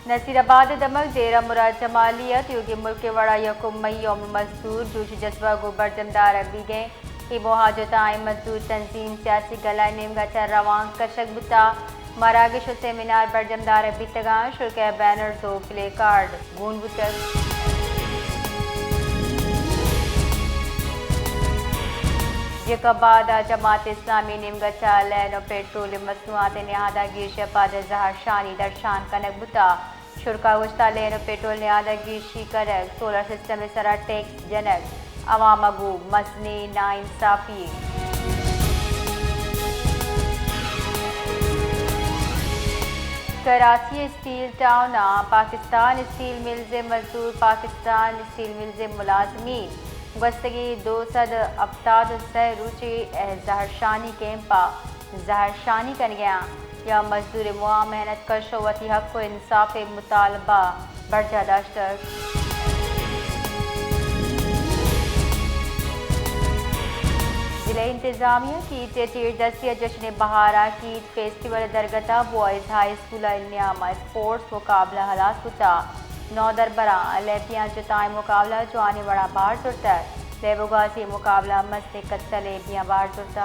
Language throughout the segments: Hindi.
नसीराबाद दमक जेरा मुराद जमालियत योगी मुल्क के वड़ा यकुम मई यौम मजदूर जूश जज्बा गो बरजमदार अभी गए कि मुहाजताए मजदूर तंजीम सियासी गलाय नेमगा चर रवान कशक बुता मरागिश सेमिनार बरजमदार अभी तगा शुल्क बैनर दो प्ले कार्ड गून बुतक बाद जमात इस्लामी निमगचा लैन और पेट्रोलियम मसनूआत नहादा गिर शपाद जहर शानी दर्शान कनक बुता शुरा गुश्ता लैन और पेट्रोल नहादा गिरशी करक सोलर सिस्टम सरा टैक्स जनक अवामगू मसने नाइंसाफी Karachi steel town Pakistan steel mills मजदूर पाकिस्तान स्टील मिल्स मुलाजमीन गस्तगी 200 अफ्ताद रुचि जहरशानी कैंपा जहरशानी कर गया या मजदूर मुआ मेहनत कर शोवती हक को इंसाफ मुतालबा बर्जा दाश्तर जिले इंतजामिया की तेतीर दस्तिया जश्न बहारा की फेस्टिवल दरगता बॉयज़ हाई स्कूल न्यामा स्पोर्ट्स मुकाबला हलास होता 9 दरबरा लेपियाँ जताए मुकाबला जो आने बड़ा बाहर जुड़ता लेबोगासी मुकाबला मस्ते कत्ता लेपियाँ बाहर जुड़ता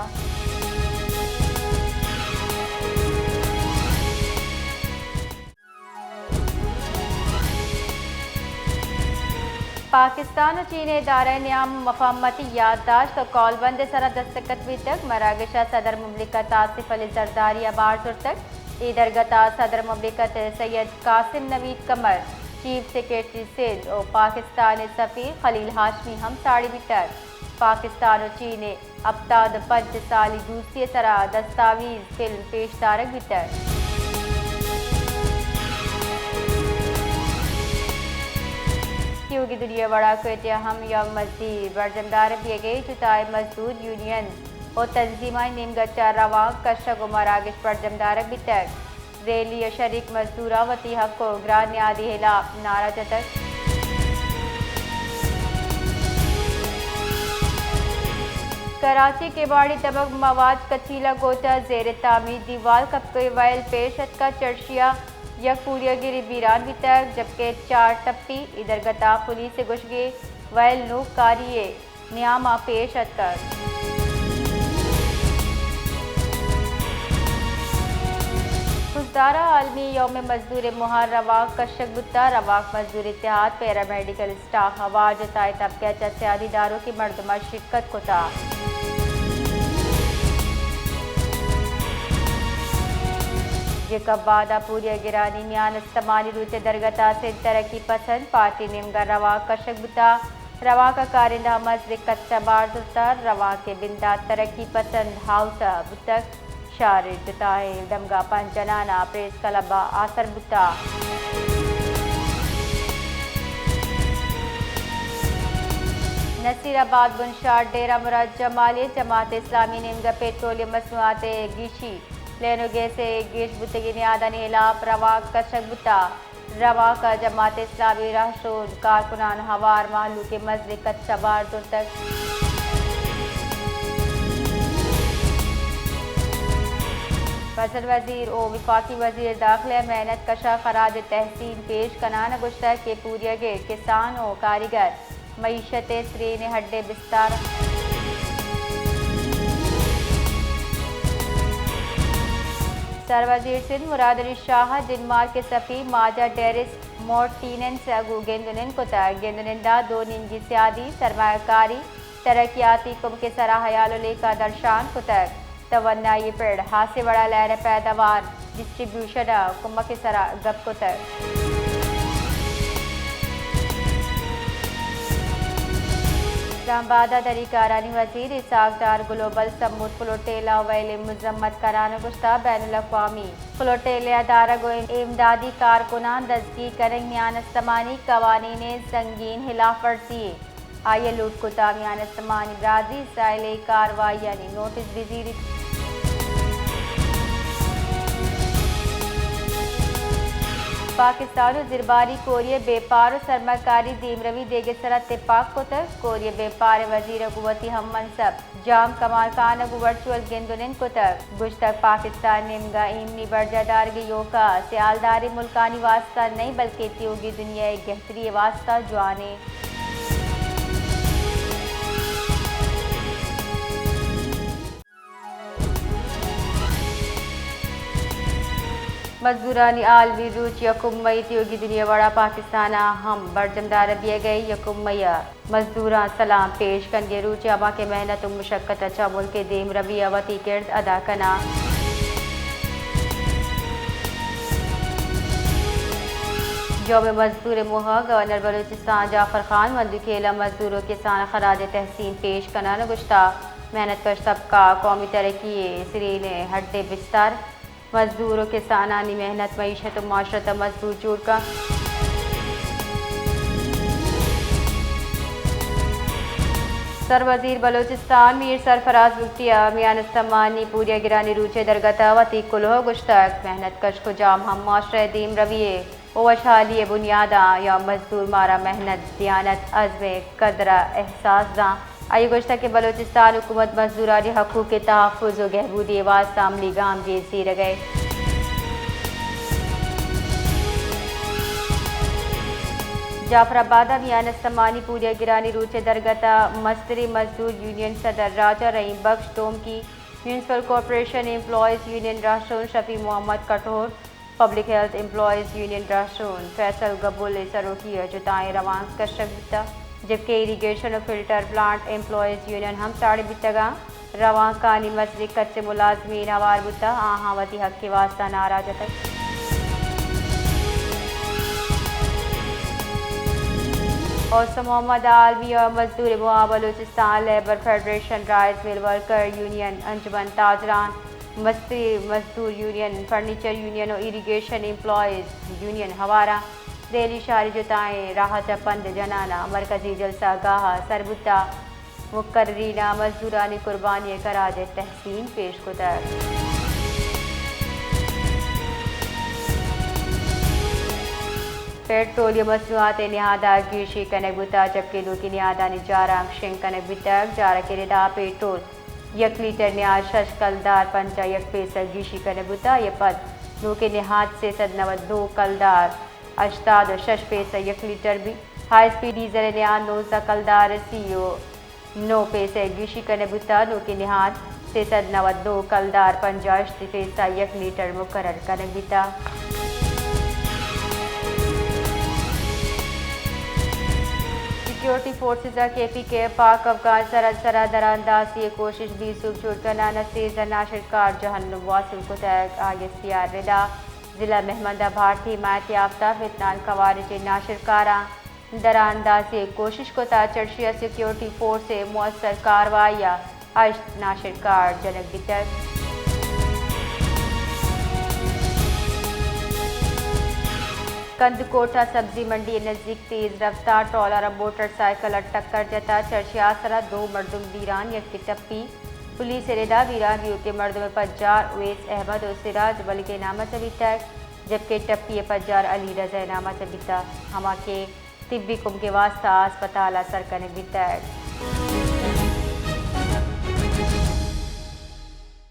पाकिस्तान और चीन इदारा न्याम मफामती याददाश्त और कॉलबंद सरा दस्तखत भी तक मरागशा सदर मुमलिकत आसिफ अली जरदारी बाहर जुड़ तक इधरगता सदर मुमलिकत सैयद कासिम नवीद कमर चीफ सेक्रेटरी सिंध और पाकिस्तान सफ़ीर खलील हाशमी हम साड़ी बितर पाकिस्तान और चीन अब्ताद 5 साली दूसरी तरह दस्तावेज फिल्म पेश तारक बितर क्योंकि दुनिया बड़ा को हम या मजदूर बरजमदार भी गए जुताए मजदूर यूनियन और तंजीमाई निमगचा रवा कशक व मरागिश बरजमदार बितर रैली शरीक मजदूरा वती हक को ग्रान न्यादी हिला नारा जतक कराची के बाड़ी तबक मवाद कचीला गोता जेर तामीर दीवार कपके वायल पेशत का चर्चिया यक पूरिया गिरी बीरान भी तक जबकि 4 टप्पी इधर गता पुलिस से गुशगे वायल नूक कारिये न्यामा पेशत कर खुशदारा आलमी यौम मजदूर मुहार रवाक कशक बुता रवाक मजदूर इत्तेहाद पैरामेडिकल स्टाफ हवा जताए तबके चस्यादीदारों की मर्दमा शिरकत को था बादा पूरी गिरानी मियान इस्तेमाली रूचे दरगता से तरक्की पसंद पार्टी निमगा रवा कशक बुता रवा का कारिंदा मजद कच्चा बार दुतर रवा के बिंदा तरक्की पसंद हाउस बुतक शारिर जताए दमगा पंचनाना प्रेस कलबा आसर बुता नसीराबाद बुनशार डेरा मुराद जमाली जमात इस्लामी निमगा पेट्रोलियम मसनूआत गिशी लेनुगे से गिश बुतगी नियादानी इलाप रवा कशक बुता रवा का जमात इस्लामी राहशोद कारकुनान हवार मालू के मजद कच्चा बार दूर तक फसल वजीर ओ विफाकी वजीर दाखिला मेहनत कशा खराज तहसीन पेश कनान गुश्ता के पूरिया गे किसान और कारीगर मईशत स्त्री ने हड्डे बिस्तार सरवजीर सिंध मुराद अली शाह जिनमार के सफ़ी माजा डेरिस मोर्टीनेंस अगू गेंदुनिन कोता गेंदुनिंदा 2 निंगी सियादी सरमायाकारी तरक्याती कुम के सराहयालो लेका दर्शान कुतक तवन्ना ये पेड़ हाथ से बड़ा लहर पैदावार डिस्ट्रीब्यूशन कुम के सरा गप कुतक इस्लामाबाद तरीकारानी वजीर इसाकदार ग्लोबल समूद फ्लोटेला वैल मुजम्मत करान गुश्ता बैनुल अक़वामी फ्लोटेला दारा गो इमदादी कारकुनान दस्तगी करंग मियान इस्तेमानी कवानीने संगीन हिलाफ वर्जी आये लूट कुता मियान इस्तेमानी ब्राजी इसराइली कार्रवाई यानी नोटिस वजीर पाकिस्तान और ज़िरबारी कोरिया बेपार और सरमाकारी दीमरवी देगसरा इत्तेफाक को तक कोरिया बेपार वजीर कुवती हम मनसब जाम कमाल खान को वर्चुअल गेंदुनिन को तक गुश्तक पाकिस्तान निमगा इमनी बर्जादार के योका सियालदारी मुल्कानी वास्ता नहीं बल्कि होगी दुनिया एक गहतरी वास्ता जुआने मजदूरानी आलवी रूच यकुम मई त्योगी दुनिया बड़ा पाकिस्तान हम बरजमदार दिए गए यकुम मैया मजदूरा सलाम पेश कन रूच अबा के मेहनत मुशक्क़त अच्छा मुल्क देम रबी अवती किरद अदा कना जौब मजदूर मुहा गवर्नर बलूचिस्तान जाफर खान मंदुखेला मजदूरों के साथ खराज तहसीन पेश कना गुश्ता मेहनत कश सबका कौमी तरक्की सिरीने हड्डे बिस्तर मजदूरों के सानानी मेहनत मईशत और माशरत मजबूत जोड़ का सर वजीर बलूचिस्तान मीर सरफराज बुगटिया मियान इस्तमानी पूरिया गिरानी रूचे दरगता वती कुल्हो गुश्तक मेहनत कश को जाम हम माशरे दीम रविये ओवशाली बुनियादा या मजदूर मारा मेहनत दियानत अज़्म कदरा एहसास दा आई गुश्ता के बलूचिस्तान हुकूमत मजदूरानी हकूक़ के तहफ़्फ़ुज़ व गहबूदी वास्ता अमली गाम गेज़ी रगए जाफराबाद मियान इस्तमानी पूरिया गिरानी रूचे दरगता मस्तरी मजदूर यूनियन सदर राजा रहीम बख्श डोम की म्यूनसिपल कॉरपोरेशन एम्प्लॉयज़ यूनियन राशून शफी मोहम्मद कठोर पब्लिक हेल्थ एम्प्लॉयज़ यूनियन राशून फैसल गबुल सरोकी जुताएँ रवान कर सकता जबकि इरीगेशन और फिल्टर प्लांट एम्प्लॉयज़ यूनियन हम साढ़े बितगा रवा कानी मस्जिद कच्चे मुलाजमीन आवार बुता आहावती हक के वास्ता नाराज तक और मोहम्मद आलमी और मजदूर मुआ Balochistan labour federation rice mill worker union अंजुमन ताजरान मस्ती मजदूर यूनियन फर्नीचर यूनियन और इरीगेशन एम्प्लॉयज़ यूनियन हवारा दिल्ली शहरी जुताएँ राहत पंद जनाना मरकजी जलसा गाह सरबुता मुकर्रीना मजदूरानी कुर्बानी कराज तहसीन पेश कुतर पेट्रोलियम मसनूआत निहादा गिरशी कनक बुता जबकि दो की निहादा निजारा शेंग कनक बितक जारा के रिदा पेट्रोल 1 लीटर न्याज शशकलदार पंचा 1 पैसा गिरशी कनक बुता ये पद दो के निहाद से 792 कलदार अश्ताद और 6 पैसा 1 लीटर भी हाई स्पीड डीजल निहाद 9 कलदार सीओ 9 पैसे गिरशी कनक बुता दो के निहाद से 792 कलदार 50 पैसा 1 लीटर मुकर्रर कनक बिता सिक्योरिटी फोर्सेज के पी के पाक अफगान सरहद दरानदासी कोशिश भी सूख छोड़ कर नानसीज नाशिरकार जहन्नुम वासिल को तैग ISPR रिदा ज़िला महमदा भारती हिमायत याफ्ता फितनान कवारिज नाशिरकारा दरानदासी कोशिश को चर्शिया सिक्योरिटी फोर्स से मुअस्सर कार्रवाइया अश्त नाशिरकार जनक बितर कंदकोटा सब्जी मंडी नज़दीक तेज़ रफ्तार ट्रॉलर और मोटरसाइकिल टक्कर जता चर्चियासरा 2 मर्दुम वीरान यक टप्पी पुलिस रिदा वीरान व्यू के मर्दुम पज्जार उवैस अहमद और सिराज बल के नामा से तक जबकि टप्पी पज्जार अली रजा नामा से बिता हमा के तिब्बी कुम के वास्ता अस्पताल असर करने बिता